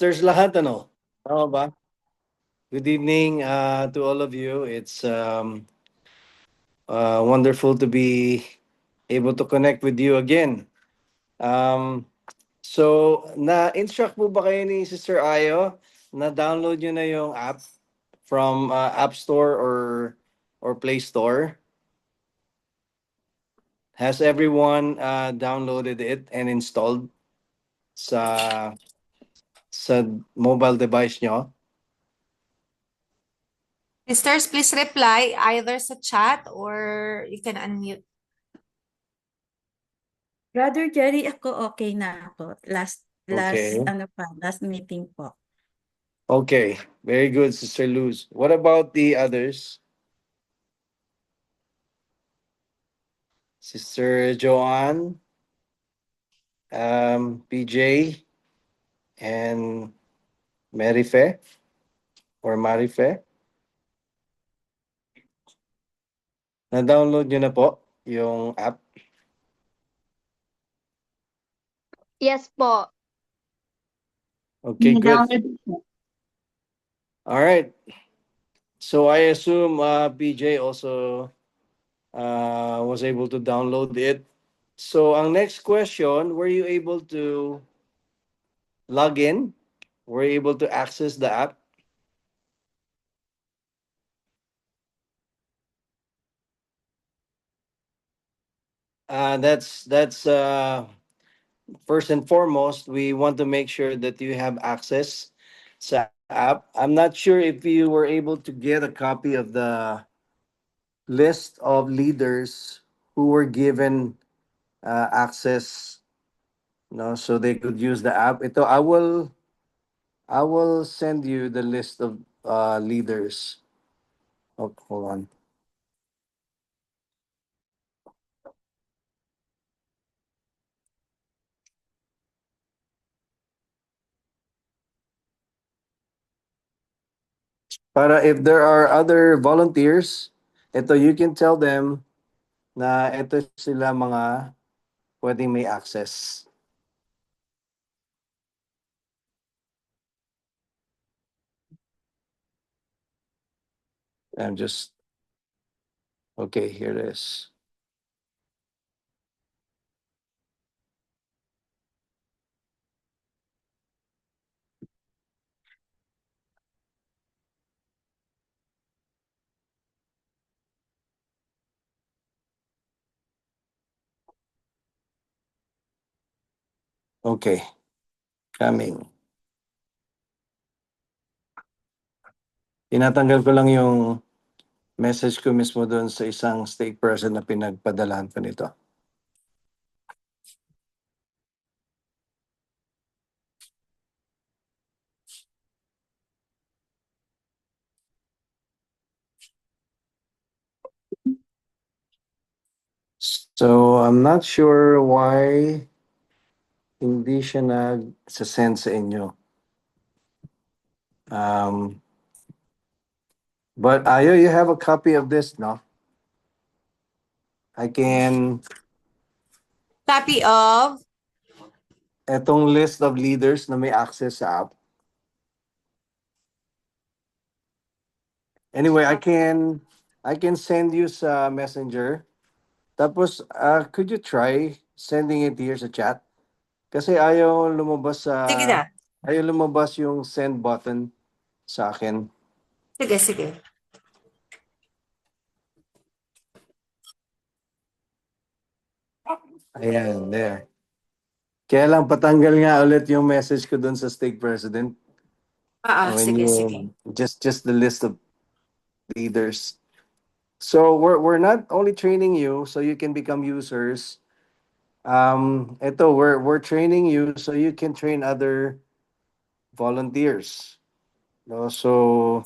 Sisters lahat, ano? Tama ba? Good evening to all of you. It's wonderful to be able to connect with you again. Um, so, na-instruct po ba kayo ni Sister Ayo na download nyo na yung app from App Store or Play Store? Has everyone downloaded it and installed sa sa mobile device nyo? Sisters, please reply either sa chat or you can unmute. Brother Jerry, ako okay na ako. Last Okay. last meeting po. Okay, very good, Sister Luz. What about the others? Sister Joanne, PJ, and Marife or Marife? Na-download nyo na po yung app? Yes po. Okay, good. All right. So I assume PJ also was able to download it. So ang next question, were you able to log in? Were you able to access the app? That's first and foremost, we want to make sure that you have access sa app. I'm not sure if you were able to get a copy of the list of leaders who were given access, so they could use the app. Ito, I will send you the list of leaders. Oh, hold on. Para if there are other volunteers, ito you can tell them na ito sila mga pwedeng may access. I'm just okay, here it is. Okay, coming. Tinatanggal ko lang yung message ko mismo doon sa isang stake person na pinagpadalahan ko nito. So, I'm not sure why hindi siya nag-send sa inyo. But Ayo, you have a copy of this, no? I can, Copy of? etong list of leaders na may access sa app. Anyway, I can send you sa Messenger. Tapos, could you try sending it here sa chat? Kasi ayaw lumabas Sige na. ayaw lumabas yung send button sa akin. Sige, sige. Ayan, there. Kaya lang patanggal nga ulit yung message ko dun sa stake president. When Sige, you, sige. just the list of leaders. So we're not only training you so you can become users. Ito we're training you so you can train other volunteers. No, so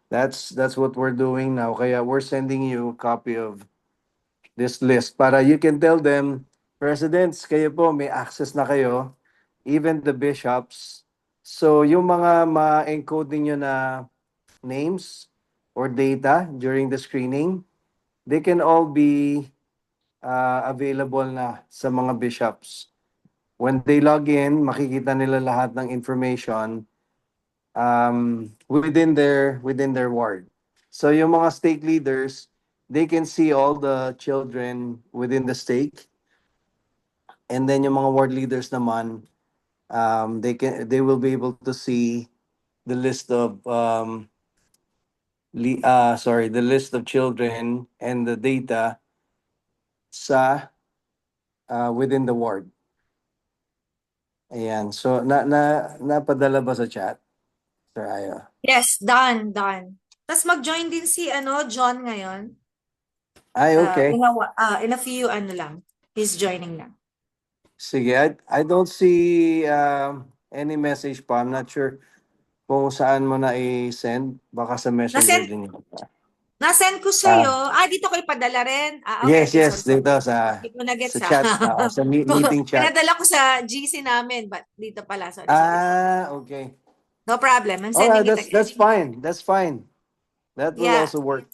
that's what we're doing now. Kaya we're sending you a copy of this list para you can tell them, Presidents, kayo po may access na kayo, even the bishops. So yung mga ma-encode ninyo na names or data during the screening, they can all be available na sa mga bishops. When they log in, makikita nila lahat ng information within their ward. So yung mga stake leaders, they can see all the children within the stake, and then yung mga ward leaders naman, they will be able to see the list of the list of children and the data sa within the ward. Ayan. So napadala ba sa chat, Sir Ayo? Yes, done, done. Tapos mag-join din si John ngayon. Ay, okay. In a few lang. He's joining na. Sige, I don't see any message pa. I'm not sure kung saan mo na i-send. Baka sa messenger Nasend, din yun. nasend ko sa'yo. Di ko ipadala rin. Okay, Yes, okay, yes, sorry. dito sa Hindi ko na-gets sa chat, sa meeting chat. Pinadala ko sa GC namin, but dito pala. Sorry. Okay. No problem. I'm All right, sending it again. that's fine. That's fine. That will Yeah. also work.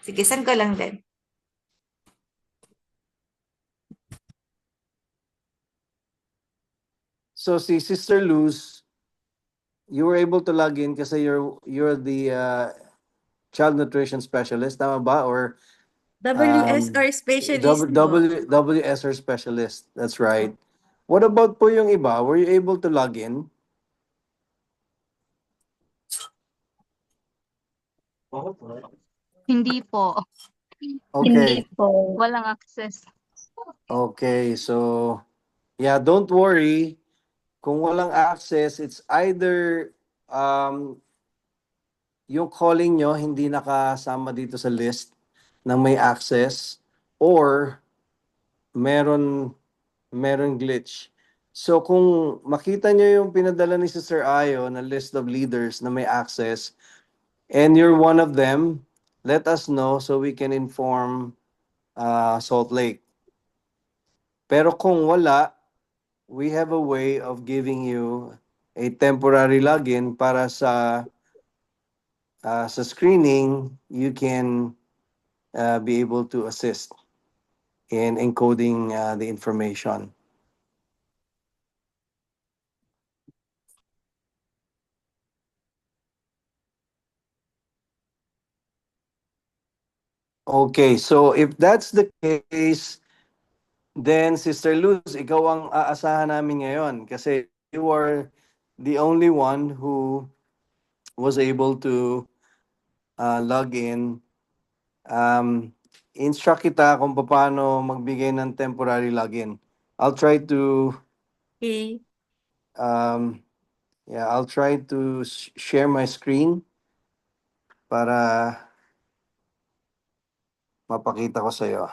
Sige, send ko lang din. So si Sister Luz, you were able to log in kasi you're the child nutrition specialist, tama ba? Or WSR specialist po. WSR specialist. That's right. What about po yung iba? Were you able to log in? Hindi po. Okay. po. Walang access. Okay. So, yeah, don't worry. Kung walang access, it's either yung calling nyo hindi nakasama dito sa list ng may access, or meron glitch. So kung makita nyo yung pinadala ni Sister Ayo na list of leaders na may access, and you're one of them, let us know so we can inform Salt Lake. Pero kung wala, we have a way of giving you a temporary login para sa screening. You can be able to assist in encoding the information. Okay, so if that's the case, then Sister Luz, ikaw ang aasahan namin ngayon kasi you are the only one who was able to log in. Instruct kita kung paano magbigay ng temporary login. I'll try to Okay. I'll try to share my screen para mapakita ko sa iyo.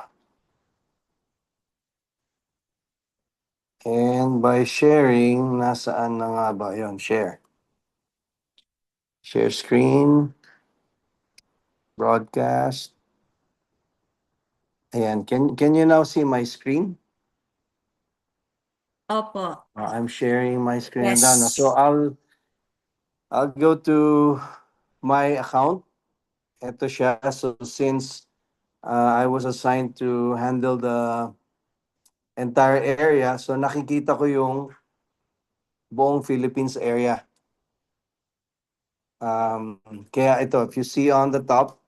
And by sharing, nasaan na nga ba yon? Share. Share screen. Broadcast. Ayan, can you now see my screen? Opo. I'm sharing my screen Yes. down. So I'll go to my account. Ito siya. So since I was assigned to handle the entire area, so nakikita ko yung buong Philippines area. Kaya ito, if you see on the top,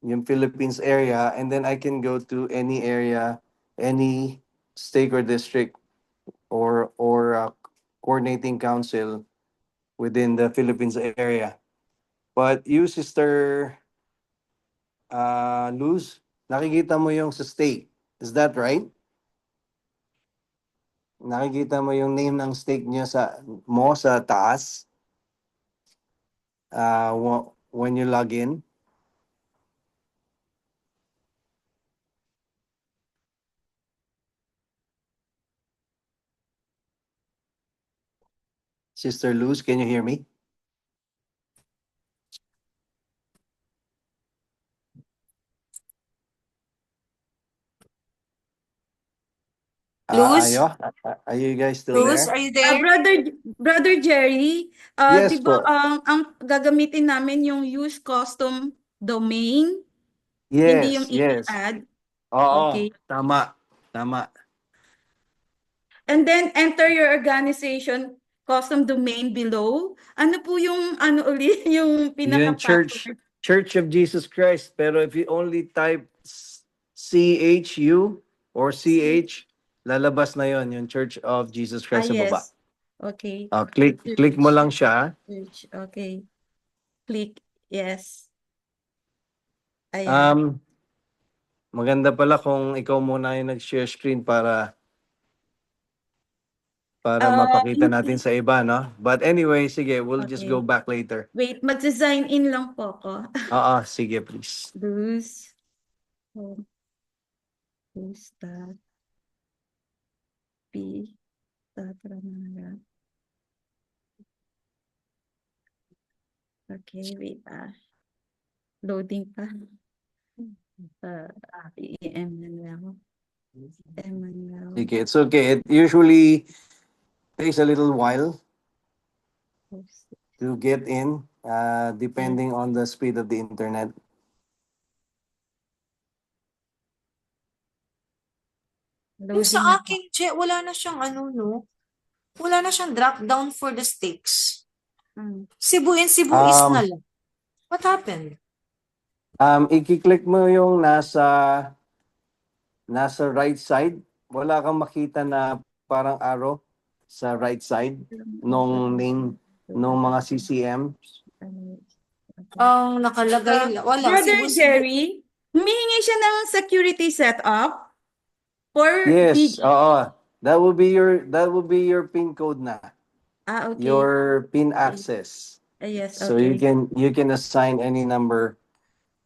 yung Philippines area, and then I can go to any area, any stake or district or coordinating council within the Philippines area. But you, Sister Luz, nakikita mo yung sa stake. Is that right? Nakikita mo yung name ng stake niya sa taas when you log in? Sister Luz, can you hear me? Luz? Are you guys still Luz, there? are you there? Brother Jerry, Yes di ba po. ang gagamitin namin yung use custom domain, hindi yung Yes. i-add. Oo, Okay. tama. And then enter your organization custom domain below. Ano po yung ano uli yung Yun, pinaka-password? Church of Jesus Christ. Pero if you only type CHU or CH, lalabas na yon yung Church of Jesus Christ sa baba. Yes. Okay. Click mo lang siya. Search. Okay. Click. Yes. Ayan. Maganda pala kung ikaw muna yung nag-share screen para mapakita natin sa iba, no? But anyway, sige, we'll just go Okay. back later. Wait, mag-sign in lang po ako. Sige, please. Lose. Lose that. P. Tatranara. Okay, wait. Loading pa. EM na lang. EM na lang. Sige, it's okay. It usually takes a little while to get in, depending on the speed of the internet. Yung Loading sa na po. akin, che, wala na siyang ano, no? Wala na siyang drop down for the stakes. Cebu and Cebu is na lang. What happened? I-click mo yung nasa right side. Wala kang makita na parang arrow sa right side nung name nung mga CCM. Ang nakalagay, wala. Brother Cebu. Jerry, humihingi siya ng security setup for Yes, big. oo. That will be your PIN code na. Okay. Your PIN access. Yes, So okay. you can assign any number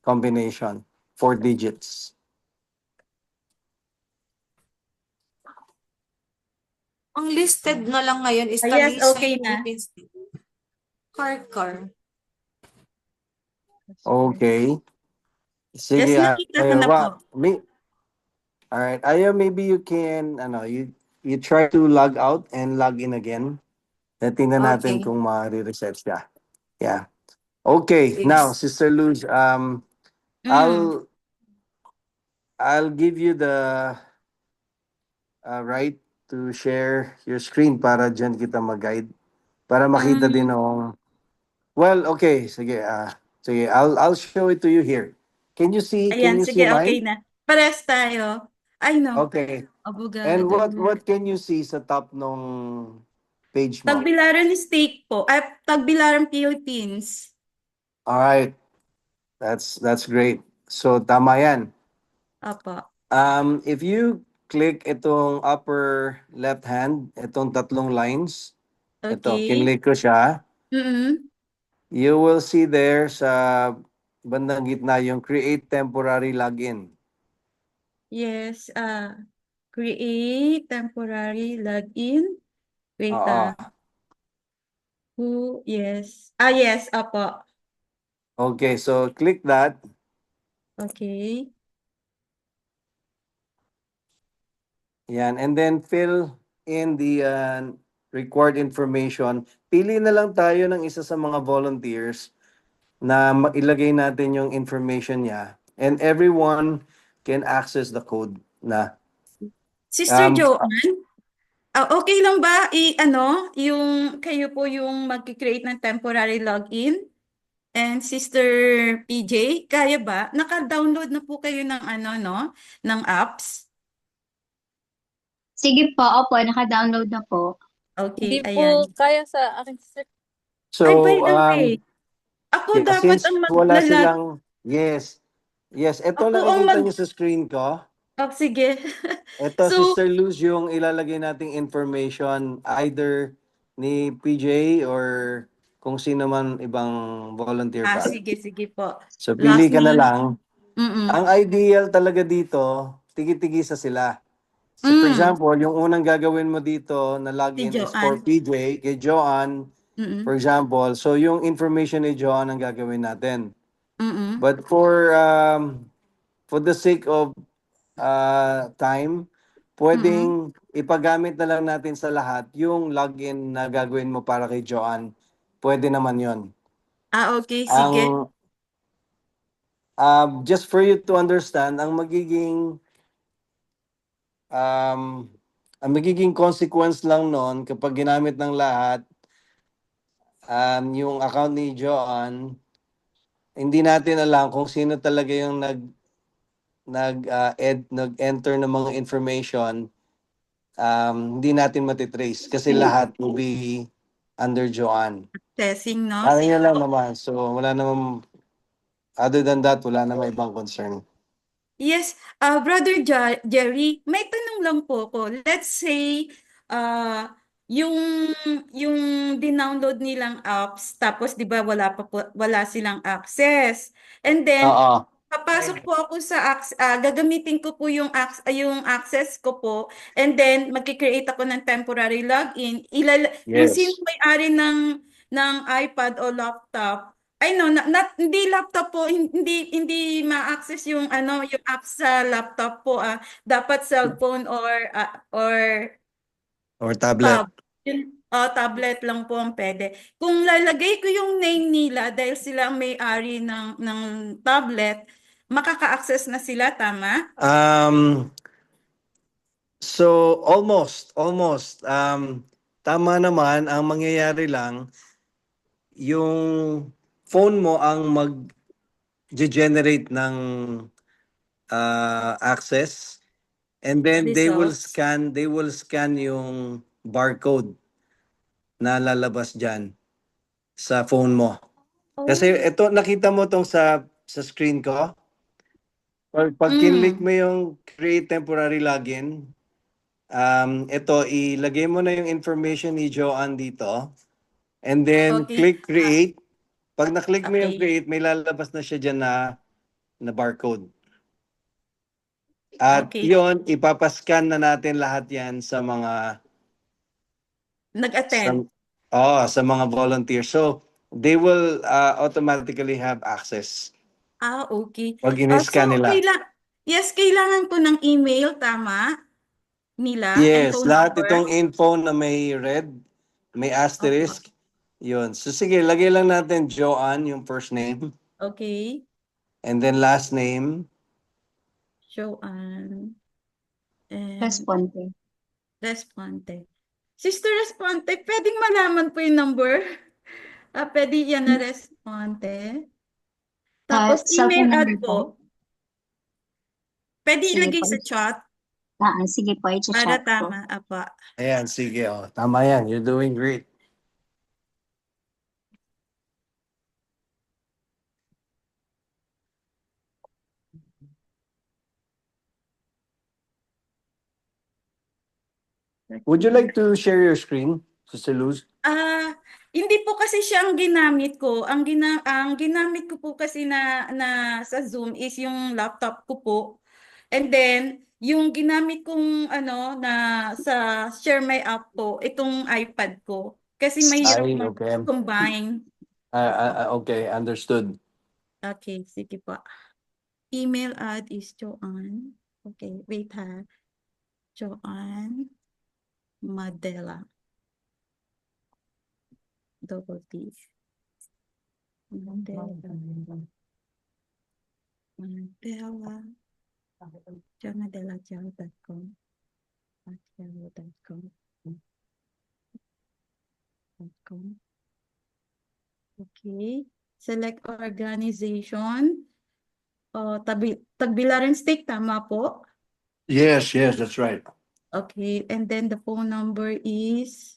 combination, 4 digits. Ang listed na lang ngayon is Yes, Talisay okay na. Philippines. Car. Okay. Sige, Yes, nakita ko na po. all right. Ayaw, maybe you can, you try to log out and log in again. Tingnan natin Okay. kung ma-reset siya. Yeah. Okay. Yes. Now, Sister Luz, I'll give you the right to share your screen para dyan kita mag-guide. Para makita din ng... Well, okay. Sige. Sige. I'll show it to you here. Can you see Ayan, sige, okay mine? na. Pares tayo. I know. Okay. Abogado. And what can you see sa top nung page mo? Tagbilaran State po. Tagbilaran Philippines. All right. That's great. So tama 'yan. Apo. If you click itong upper left hand, itong tatlong lines, ito, Okay. kinlik ko siya. You will see there sa bandang gitna yung create temporary login. Yes, create temporary login. Wait, yes. Yes, apo. Okay, so click that. Okay. Yan, and then fill in the required information. Pili na lang tayo ng isa sa mga volunteers na ilagay natin yung information niya, and everyone can access the code na. Sister Joanne, okay lang ba yung kayo po yung mag-create ng temporary login? And Sister PJ, kaya ba? Naka-download na po kayo ng ng apps? Sige po, opo, naka-download na po. Okay, Hindi ayan. po kaya sa akin. So, Ay, by the way, ako dapat since ang wala maglalag. silang, yes, ito Ako ang nakikita niyo sa screen ko. sige. Ito, So, Sister Luz, yung ilalagay nating information either ni PJ or kung sino man ibang volunteer pa. sige po. So, pili Last ka na name. lang. Ang ideal talaga dito, tigi-tigisa sila. So, for example, yung unang gagawin mo dito na login is for Joanne. PJ, kay Joanne, for example. So, yung information ni Joanne ang gagawin natin. But for the sake of time, pwedeng ipagamit na lang natin sa lahat yung login na gagawin mo para kay Joanne. Pwede naman yon. Okay, sige. Just for you to understand, ang magiging consequence lang noon kapag ginamit ng lahat yung account ni Joanne, hindi natin alam kung sino talaga yung nag-enter ng mga information. Hindi natin matitrace kasi lahat will be under Joanne. Testing, no? Parang yun lang naman. So, wala namang, other than that, wala namang ibang concern. Yes, Brother Jerry, may tanong lang po ko. Let's say, uh, yung yung dinownload nilang apps, tapos 'di ba wala silang access. And then Oo. papasok po ako sa gagamitin ko po yung access ko po, and then magki-create ako ng temporary login. Yung sino Yes. may-ari ng iPad o laptop, ay no, hindi laptop po, hindi ma-access yung yung app sa laptop po, dapat cellphone or Or tablet. tab. Tablet lang po ang pwede. Kung lalagay ko yung name nila dahil sila ang may-ari ng tablet, makaka-access na sila, tama? So, almost. Tama naman, ang mangyayari lang, yung phone mo ang mag-generate ng access, and then Results. they will scan yung barcode na lalabas dyan sa phone mo. Kasi Oh. ito, nakita mo tong sa screen ko. Pag kinlik mo yung create temporary login, ito, ilagay mo na yung information ni Joanne dito. And then, Okay. click create. Pag na-click mo yung Okay. create, may lalabas na siya dyan na barcode. At Okay. yon ipapascan na natin lahat yan sa mga Nag-attend. sa mga volunteers. So, they will automatically have access Okay. pag So, in-scan nila. kailangan ko ng email, tama? Nila and Yes, phone lahat number. itong info na may red, may Opo. asterisk, yun. So sige, lagay lang natin Joanne, yung first name, Okay. and then last name. Joanne and Responde. Responte. Sister Responte, pwedeng malaman po yung number? Pwede yan na Responte. Tapos Cell email phone ad number po. po. Pwede Sige ilagay po. sa chat Sige po, para i-chat ko. tama. Apa. Ayan, sige. Oh. Tama yan. You're doing great. Would you like to share your screen, Sister Luz? Hindi po kasi siya ang ginamit ko. Ang ginamit ko po kasi na sa Zoom is yung laptop ko po. And then yung ginamit kong na sa Share My App po, itong iPad ko. Kasi mahirap Ay, okay. mag-combine. Okay, understood. Okay, sige po. Email ad is Joanne. Okay, wait ha. Joanne Madela. Double T. Madela. JoanMadelaJao.com. Okay. Select organization. Tagbilaran State, tama po? Yes, that's right. Okay, and then the phone number is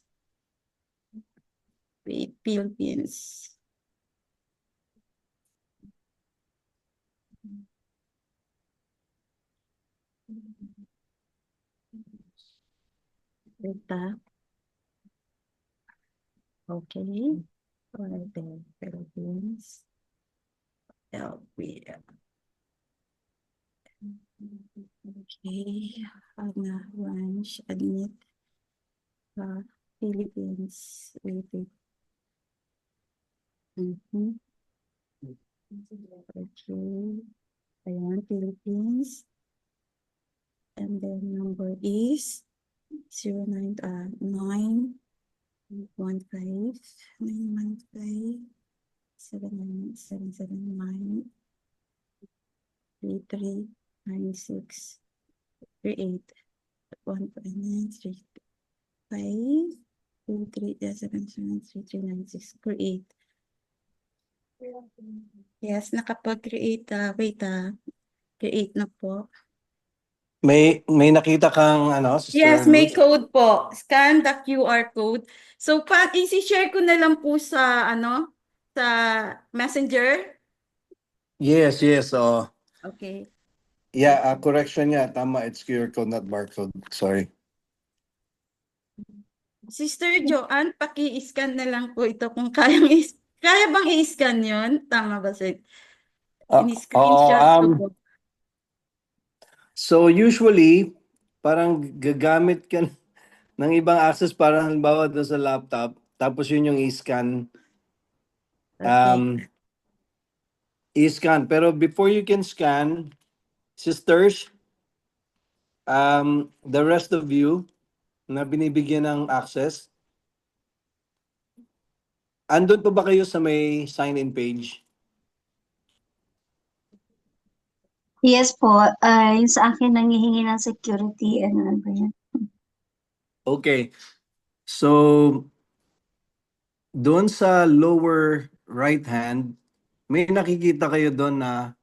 Philippines. Ito. Okay. Right there, Philippines. LB. Okay. Ranch, admit. Philippines. Wait. Okay. Ayan, Philippines. And then number is 09 915 79779 3396 38 15935 238773396. Create. Yes, nakapag-create. Wait, create na po. May nakita kang ano, Yes, Sister may Luz? code po. Scan the QR code. So, isi-share ko na lang po sa, sa Messenger. Yes, yes. Oh, Okay. yeah, correction niya. Tama, it's QR code, not barcode. Sorry. Sister Joanne, paki-scan na lang po ito kung kaya bang i-scan yon? Tama ba, sir? Oo, Ini-screenshot ko po. so usually, parang gagamit ka ng ibang access para halimbawa doon sa laptop, tapos yun yung i-scan. Okay. I-scan. Pero before you can scan, sisters, the rest of you na binibigyan ng access, andun pa ba kayo sa may sign-in page? Yes po, yung sa akin nangihingi ng security, ano ba yan? Okay. So, doon sa lower right hand, may nakikita kayo doon na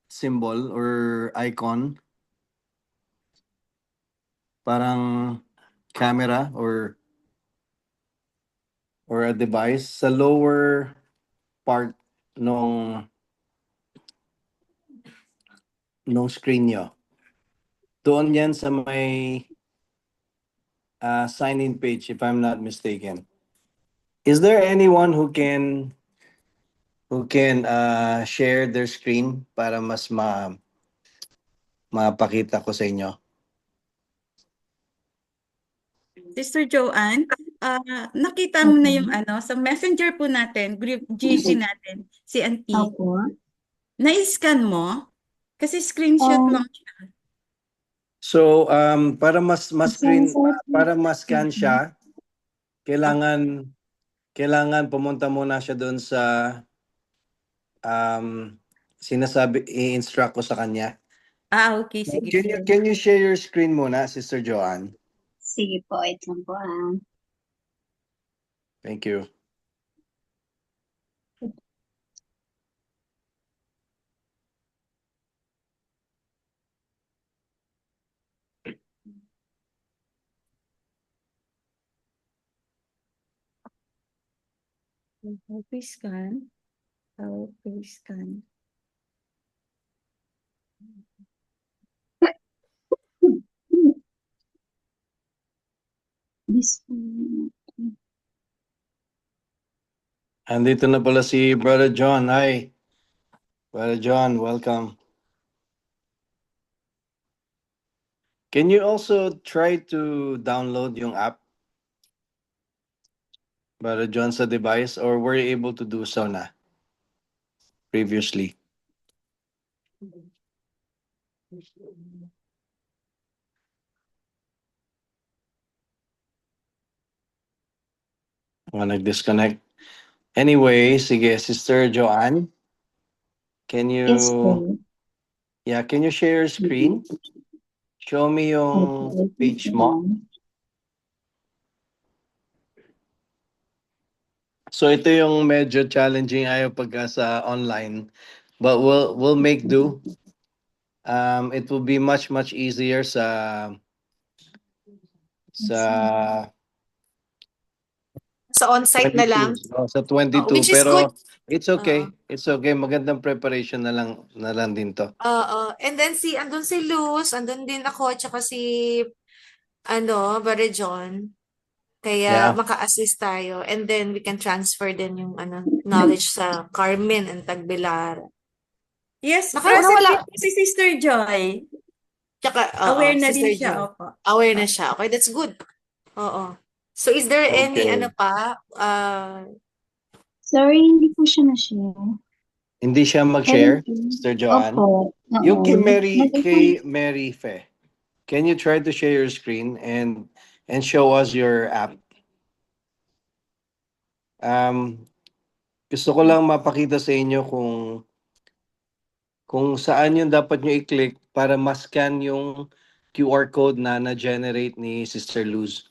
symbol or icon. Parang camera or a device sa lower part nung screen nyo. Doon yan sa may sign-in page, if I'm not mistaken. Is there anyone who can share their screen para mas mapakita ko sa inyo? Sister Joanne, nakita mo na yung sa messenger po natin, group GC natin, CNP. Opo. Na-scan mo? Kasi screenshot lang siya. So, para mas-scan siya, kailangan pumunta muna siya doon sa sinasabi, i-instruct ko sa kanya. Okay, sige. Can you share your screen muna, Sister Joanne? Sige po, ito lang po. Thank you. How to scan? How to scan? This Andito na pala si Brother John. Hi. Brother John, welcome. Can you also try to download yung app, Brother John, sa device, or were you able to do so na previously? Nag-disconnect. Anyway, sige, Sister Joanne, can Yes you po. can you share your screen? Show me yung page mo. So ito yung medyo challenging ayaw pagka sa online, but we'll make do. It will be much easier sa on-site na lang. 22. Sa 22, which is pero good. it's okay. It's okay. Magandang preparation na lang din to. And then andun si Luz, andun din ako, tsaka si, Brother John. Kaya Yeah. maka-assist tayo. And then we can transfer din yung knowledge sa Carmen and Tagbilar. Yes, Naka- present nawala- din po si Sister Joy. Tsaka, Aware na din Sister siya, Jo. opo. Aware na siya. Okay, that's good. Oo. So is there any Okay. pa? Sorry, hindi po siya na-share. Hindi siya mag-share, Hello. Sister Joanne. Opo. Yung kay Oo. Mary Fe. Can you try to share your screen and show us your app? Gusto ko lang mapakita sa inyo kung saan yung dapat nyo i-click para ma-scan yung QR code na na-generate ni Sister Luz.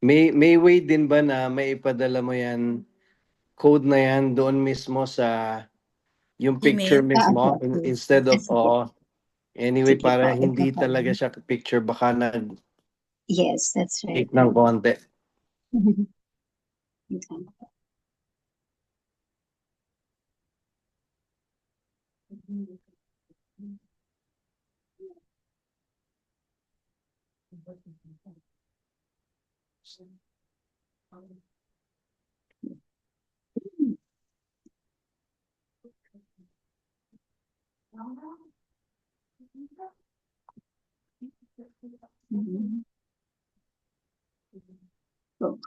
may way din ba na may ipadala mo yan, code na yan doon mismo sa yung picture Email. mismo Sige. instead of Sige. anyway Sige po. para hindi Ipapalo. talaga siya picture baka nag-take Yes, that's right. ng konti. Mhm. So,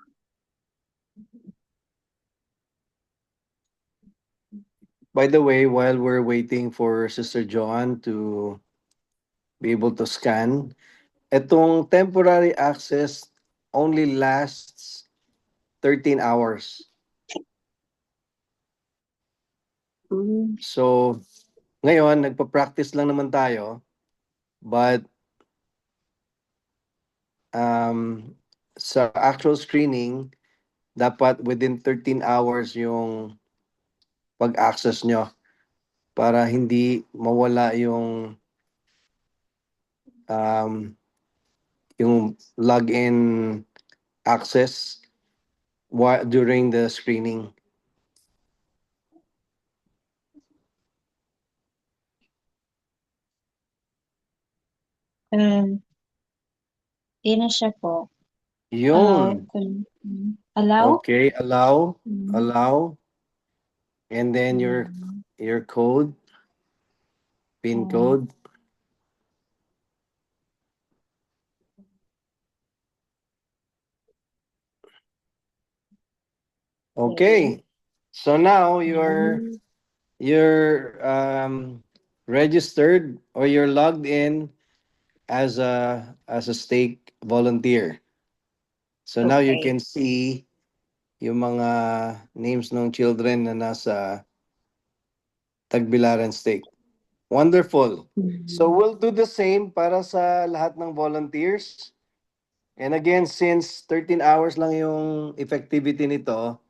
By the way, while we're waiting for Sister Joanne to be able to scan, itong temporary access only lasts 13 hours. So, ngayon, nagpa-practice lang naman tayo, but sa actual screening, dapat within 13 hours yung pag-access nyo para hindi mawala yung login access during the screening. yun na siya po. Yun. Allow? Okay, allow, Mhm. allow. And then your code, PIN code. Okay. So now you're registered or you're logged in as a stake volunteer. So now you Okay. can see yung mga names ng children na nasa Tagbilaran stake. Wonderful. So we'll do the same para sa lahat ng volunteers. And again, since 13 hours lang yung effectivity nito,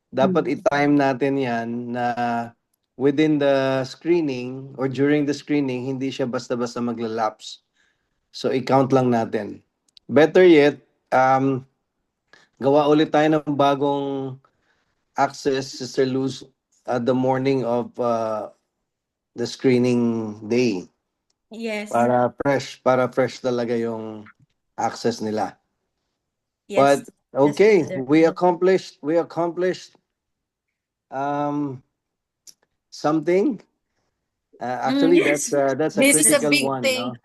dapat i-time natin yan na within the screening or during the screening, hindi siya basta-basta magla-lapse. So i-count lang natin. Better yet, gawa ulit tayo ng bagong access, Sister Luz, at the morning of the screening day. Yes. Para fresh talaga yung access nila. Yes. But okay, Sister. we accomplished something. Actually, Yes. that's a This is a critical big one, thing. no?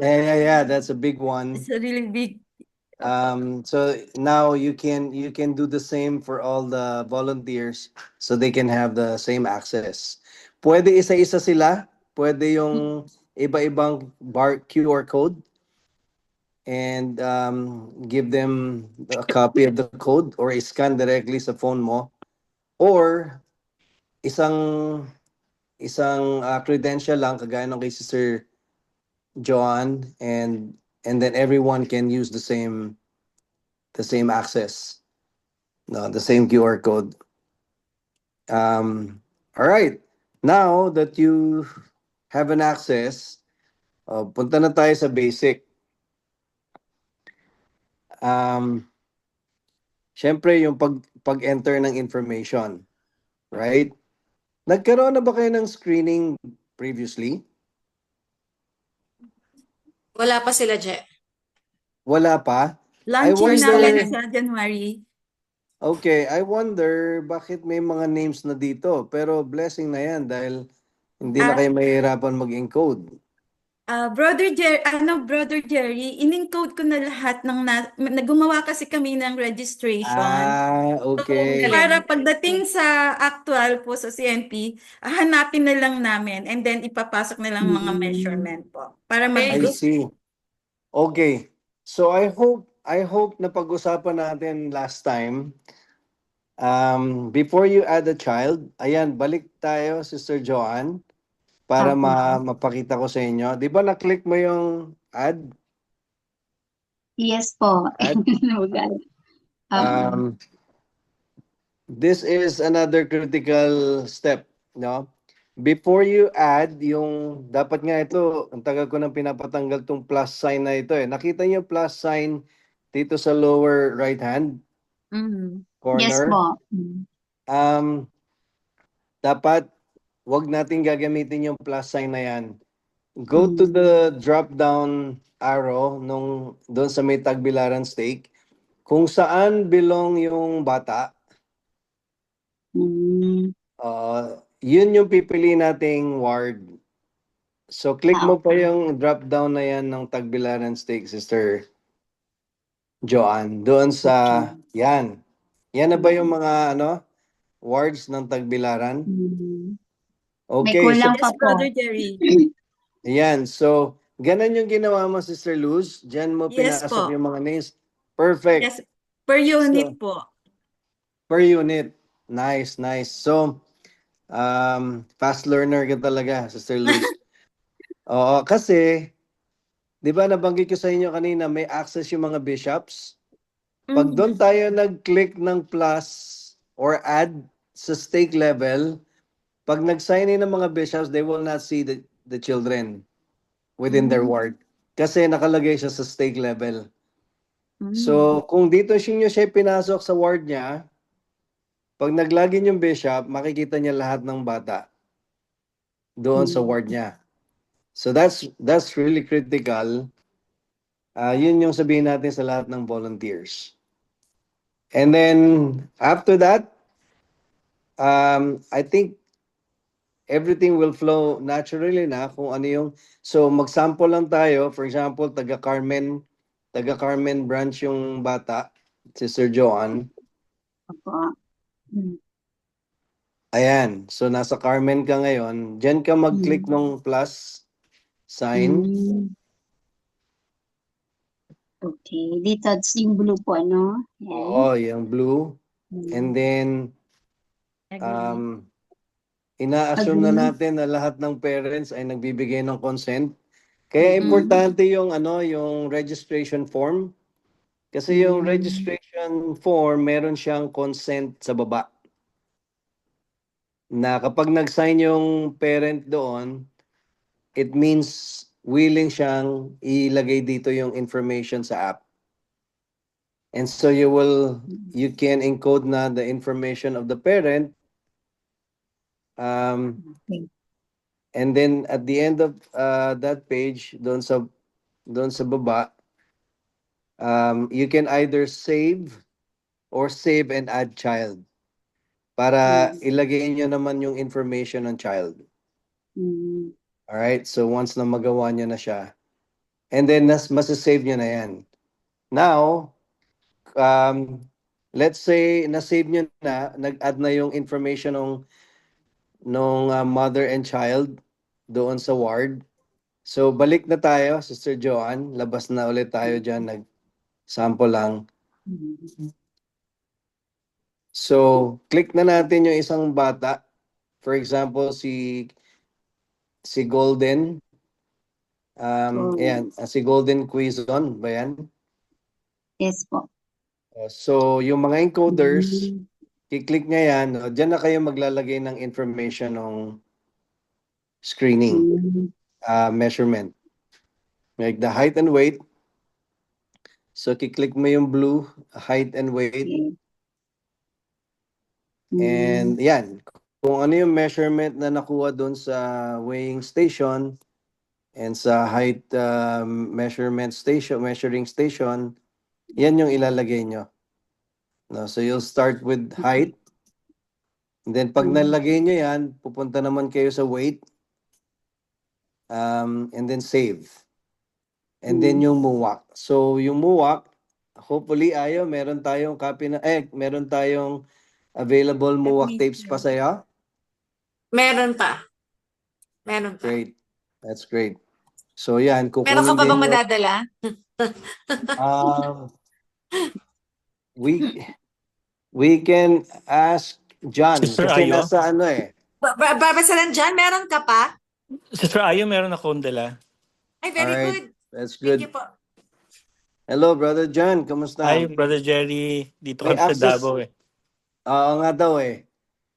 Yeah, that's a big one. It's a really big. So now you can do the same for all the volunteers so they can have the same access. Pwede isa-isa sila, pwede yung iba-ibang QR code and give them a copy of the code or scan directly sa phone mo or isang credential lang kagaya ng kay Sister Joan and then everyone can use the same access, no, the same QR code. All right. Now that you have an access, punta na tayo sa basic. Syempre yung pag-enter ng information, right? Nagkaroon na ba kayo ng screening previously? Wala pa sila, Je. Wala pa? I Launching wonder, namin sa January. okay, I wonder bakit may mga names na dito. Pero blessing na yan dahil hindi na Ah, kayo mahihirapan mag-encode. Brother Jerry, in-encode ko na lahat gumawa kasi kami ng registration. Okay. Para pagdating sa actual po sa CNP, hanapin na lang namin and then ipapasok na lang mga measurement po para I Okay. see. Okay. So I hope na pag-usapan natin last time. Before you add a child, ayan, balik tayo, Sister Joanne, para mapakita ko sa inyo. Di ba na-click mo yung add? Yes po. Add. Nabagal. Um, this is another critical step, no? Before you add yung, dapat nga ito, ang tagal ko nang pinapatanggal tong plus sign na ito eh. Nakita niyo plus sign dito sa lower right hand Mm. Yes corner. po. Um, dapat wag natin gagamitin yung plus sign na yan. Go to the drop down arrow nung doon sa may Tagbilaran Steak. Kung saan belong yung bata, Mm. yun yung pipili nating ward. So click mo pa Okay. yung drop down na yan ng Tagbilaran Steak, Sister Joanne. Doon sa, yan. Yan na ba yung mga wards ng Tagbilaran? Mm. May Okay, so kulang Yes, pa po. Brother Jerry. ayan. So, ganun yung ginawa mo, Sister Luz. Diyan mo Yes pinasok po. yung mga names. Perfect. Yes, per unit So, po. per unit. Nice, nice. So, fast learner ka talaga, Sister Luz. Oo, kasi, di ba nabanggit ko sa inyo kanina, may access yung mga bishops. Pag Mm. doon tayo nag-click ng plus or add sa stake level, pag nag-sign in ng mga bishops, they will not see the children within their ward. Kasi nakalagay siya sa stake level. Mm. So, kung dito siya pinasok sa ward niya, pag nag-login yung bishop, makikita niya lahat ng bata doon sa ward niya. So that's really critical. Yun yung sabihin natin sa lahat ng volunteers. And then after that, I think everything will flow naturally na kung ano yung, so mag-sample lang tayo. For example, taga Carmen branch yung bata, Sister Joanne. Opo. Mm. Ayan, so nasa Carmen ka ngayon. Diyan ka mag-click ng plus sign. Mm. Okay. Dito yung blue po, ano? Yan. Oo, yung blue. And then, Agree. ina-assume na Agree. natin na lahat ng parents ay nagbibigay ng consent. Kaya Mm. importante yung yung registration form. Kasi yung registration form, meron siyang consent sa baba. Na kapag nag-sign yung parent doon, it means willing siyang ilagay dito yung information sa app. And so you can encode na the information of the parent. Okay. And then at the end of that page, doon sa baba, you can either save or save and add child para ilagay nyo naman yung information ng child. Mm. Alright, so once na magawa nyo na siya, and then masasave nyo na yan. Now, let's say na-save nyo na, nag-add na yung information nung mother and child doon sa ward. So balik na tayo, Sister Joanne. Labas na ulit tayo dyan. Nag-sample lang. So, click na natin yung isang bata. For example, si Golden. Ayan, si Golden Quizon ba yan? Yes po. So, yung mga encoders, i-click nga yan. Diyan na kayo maglalagay ng information ng screening, measurement. Like the height and weight. So, kiklik mo yung blue, height and weight. And yan, kung ano yung measurement na nakuha doon sa weighing station and sa height measuring station, yan yung ilalagay nyo. No, so you'll start with height. And then pag nalagay nyo yan, pupunta naman kayo sa weight. And then save. And then yung MUWAC. So yung MUWAC, hopefully meron tayong copy na, meron tayong available MUWAC tapes pa sa'yo? Meron pa. Meron pa. Great. That's great. So yan, Meron ka kukunin pa bang din yung, madadala? we can ask John Sister kasi Ayo? nasa Babasa lang dyan, meron ka pa? Sister Ayo, meron akong dala. Ay, very Alright, good. that's Thank good. you po. Hello, Brother John. Hi, Kamusta? Brother Jerry. Dito May kami sa access? Davao eh. Oo nga daw eh.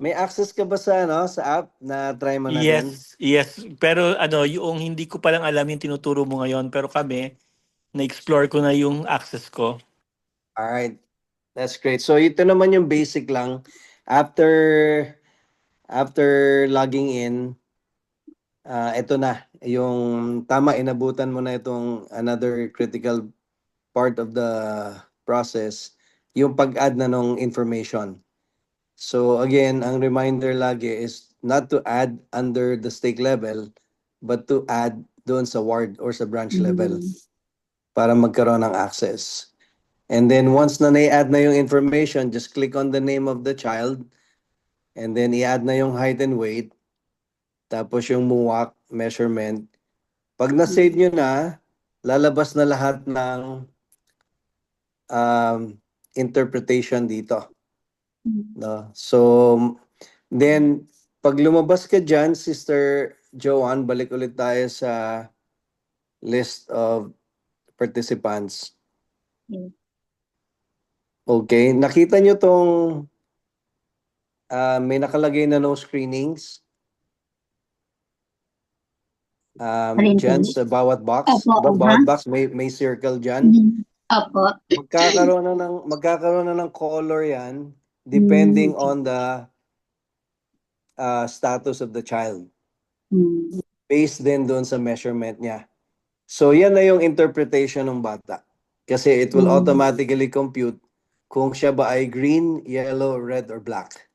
May access ka ba sa, ano, sa app na try mo na din? Yes. Pero yung hindi ko palang alam yung tinuturo mo ngayon. Pero kami, na-explore ko na yung access ko. Alright. That's great. So, ito naman yung basic lang. After after logging in, ito na. Yung tama, inabutan mo na itong another critical part of the process, yung pag-add na ng information. So again, ang reminder lagi is not to add under the stake level, but to add doon sa ward or sa branch level para magkaroon ng access. And then once na na-add na yung information, just click on the name of the child and then i-add na yung height and weight, tapos yung MUAC measurement. Pag na-save nyo na, lalabas na lahat ng um, interpretation dito. No? So, then, pag lumabas ka dyan, Sister Joanne, balik ulit tayo sa list of participants. Okay, nakita nyo tong may nakalagay na no screenings Alin po? dyan sa bawat box. Opo, Bawat box may circle dyan. Opo. Magkakaroon na ng color yan depending on the status of the child. Based din doon sa measurement niya. So yan na yung interpretation ng bata. Kasi it will automatically compute kung siya ba ay green, yellow, red, or black.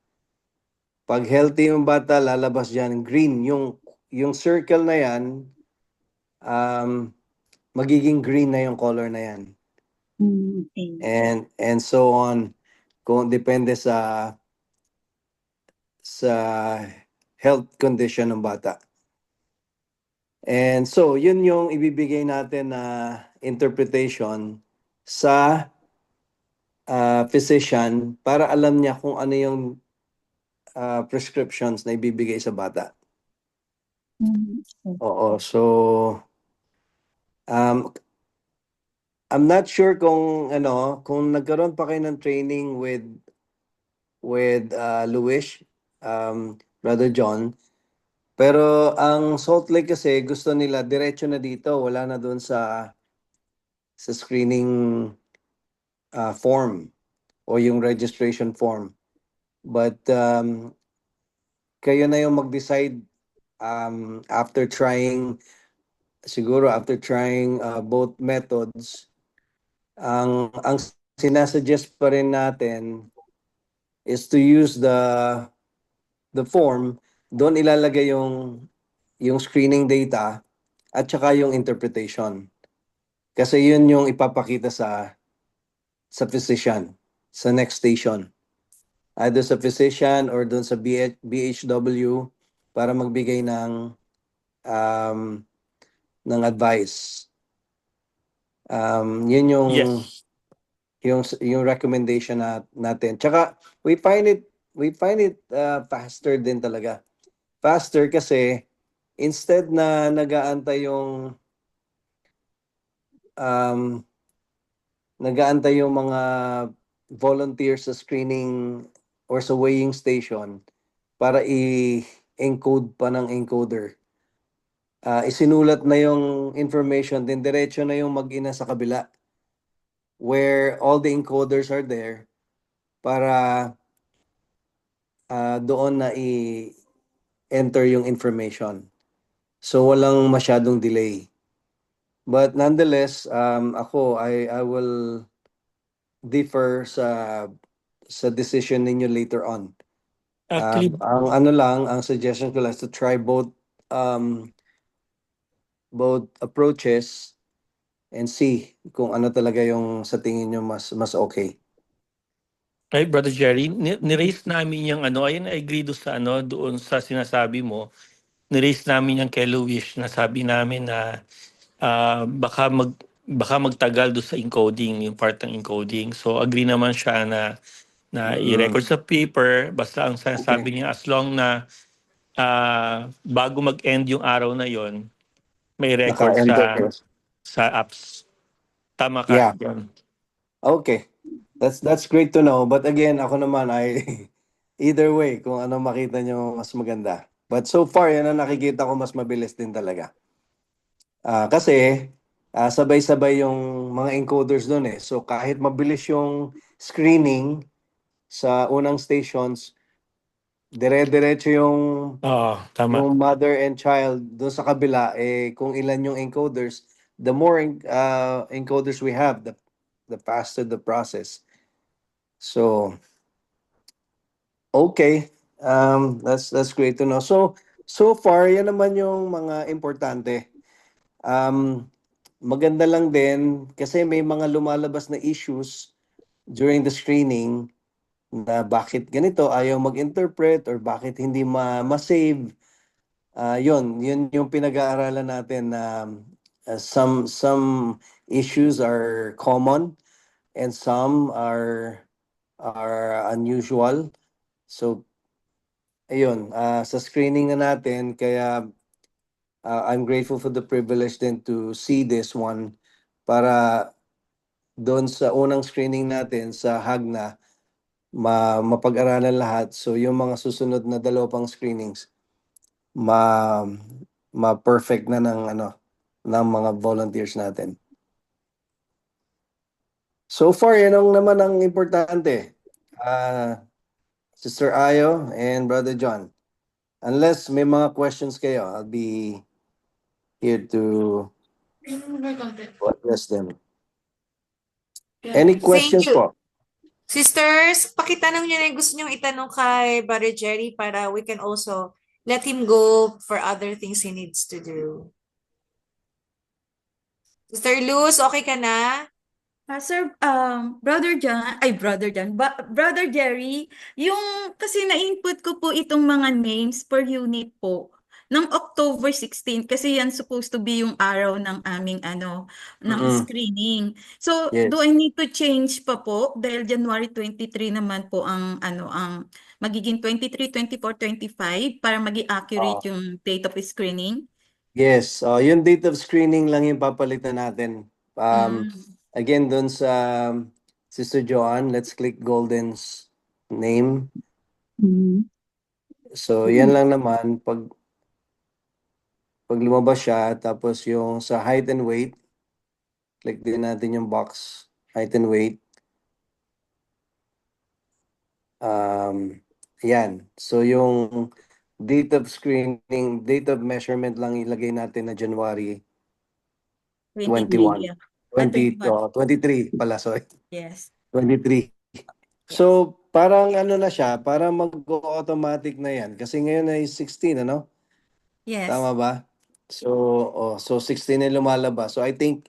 Pag healthy yung bata, lalabas dyan green. Yung circle na yan, magiging green na yung color na yan. And so on. Kung depende sa health condition ng bata. And so, yun yung ibibigay natin na interpretation sa physician para alam niya kung ano yung prescriptions na ibibigay sa bata. Oo, so I'm not sure kung nagkaroon pa kayo ng training with Luis, Brother John. Pero ang Salt Lake kasi gusto nila diretso na dito, wala na doon sa screening form o yung registration form. But kayo na yung mag-decide after trying both methods. Ang sinasuggest pa rin natin is to use the form. Doon ilalagay yung screening data at saka yung interpretation. Kasi yun yung ipapakita sa physician sa next station. Either sa physician or doon sa BHW para magbigay ng advice. Yun Yes. yung recommendation natin. Tsaka we find it faster din talaga. Faster kasi instead na nag-aantay yung mga volunteers sa screening or sa weighing station para i-encode pa ng encoder. Isinulat na yung information, din diretso na yung mag-ina sa kabila where all the encoders are there para doon na i-enter yung information. So walang masyadong delay. But nonetheless, ako I will differ sa decision ninyo later on. Actually, Ang suggestion ko lang is to try both approaches and see kung ano talaga yung sa tingin nyo mas okay. ay, Brother Jerry, ni-raise namin yung ayun, I agree doon sa sinasabi mo. Ni-raise namin yung kay Luis na sabi namin na baka magtagal doon sa encoding, yung part ng encoding. So agree naman siya na i-record sa paper, basta ang sinasabi niya as long na bago mag-end yung araw na yon, may record Naka-enter. sa apps. Tama ka. Yeah. John. Okay. That's great to know. But again, ako naman ay either way, kung ano makita nyo mas maganda. But so far, yan ang nakikita ko mas mabilis din talaga. Kasi sabay-sabay yung mga encoders doon eh. So kahit mabilis yung screening sa unang stations, dire-diretso Oo, tama. yung mother and child doon sa kabila, eh kung ilan yung encoders, the more encoders we have, the faster the process. So, okay. That's great to know. So far, yan naman yung mga importante. Maganda lang din kasi may mga lumalabas na issues during the screening na bakit ganito ayaw mag-interpret or bakit hindi ma-save. Yun yung pinag-aaralan natin na some issues are common and some are unusual. So ayun, sa screening na natin kaya I'm grateful for the privilege then to see this one para doon sa unang screening natin sa Hagna mapag-aralan lahat. So yung mga susunod na dalawa pang screenings ma-perfect na ng mga volunteers natin. So far, yan ang naman ang importante. Sister Ayo and Brother John. Unless may mga questions kayo, I'll be here to address them. Any questions Thank you. po? Sisters, pakitanong niyo na yung gusto niyong itanong kay Brother Jerry para we can also let him go for other things he needs to do. Sister Luz, okay ka na? Sir, Brother Brother Jerry, yung kasi na-input ko po itong mga names per unit po ng October 16 kasi yan supposed to be yung araw ng aming ng screening. So, Yes. do I need to change pa po dahil January 23 naman po ang ang magiging 23, 24, 25 para maging accurate yung date of screening? Yes, yung date of screening lang yung papalitan natin. Again, dun sa Sister Joanne, let's click Golden's name. So, yan lang naman. Pag lumabas siya, tapos yung sa height and weight, click din natin yung box, height and weight. Yan. So, yung date of screening, date of measurement lang ilagay natin na January 21. Yeah. 23 pala, sorry. Yes. 23. So, parang na siya, parang mag-automatic na yan. Kasi ngayon ay 16, ano? Yes. Tama ba? So 16 na lumalabas. So, I think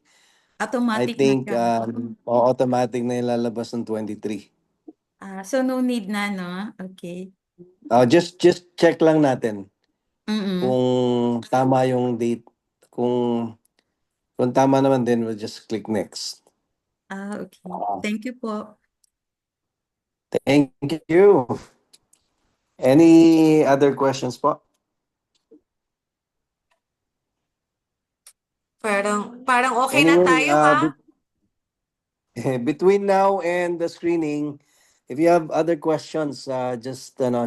Automatic na siya. automatic na ilalabas ng 23. So no need na, no? Okay. Just check lang natin Mm-mm. kung tama yung date. Kung tama naman din, we'll just click next. Okay. Thank you po. Thank you. Any other questions po? Parang okay na Anyway, tayo, ha? between now and the screening, if you have other questions, just tell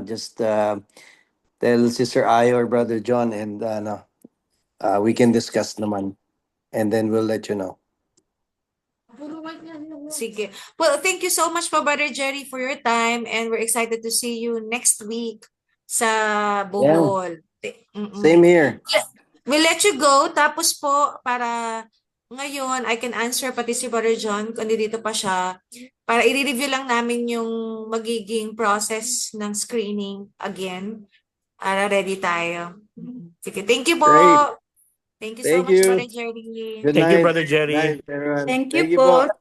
Sister Ayo or Brother John, and we can discuss naman, and then we'll let you know. Sige. Well, thank you so much po, Brother Jerry, for your time, and we're excited to see you next week sa Bohol. Same here. We'll let you go. Tapos po, para ngayon, I can answer pati si Brother John kung dito pa siya. Para i-review lang namin yung magiging process ng screening again. Para ready tayo. Sige, thank you po. Great. Thank you so Thank much, you. Brother Jerry. Good Thank you, night. Brother Jerry. Night, everyone. Thank you Thank you po. po.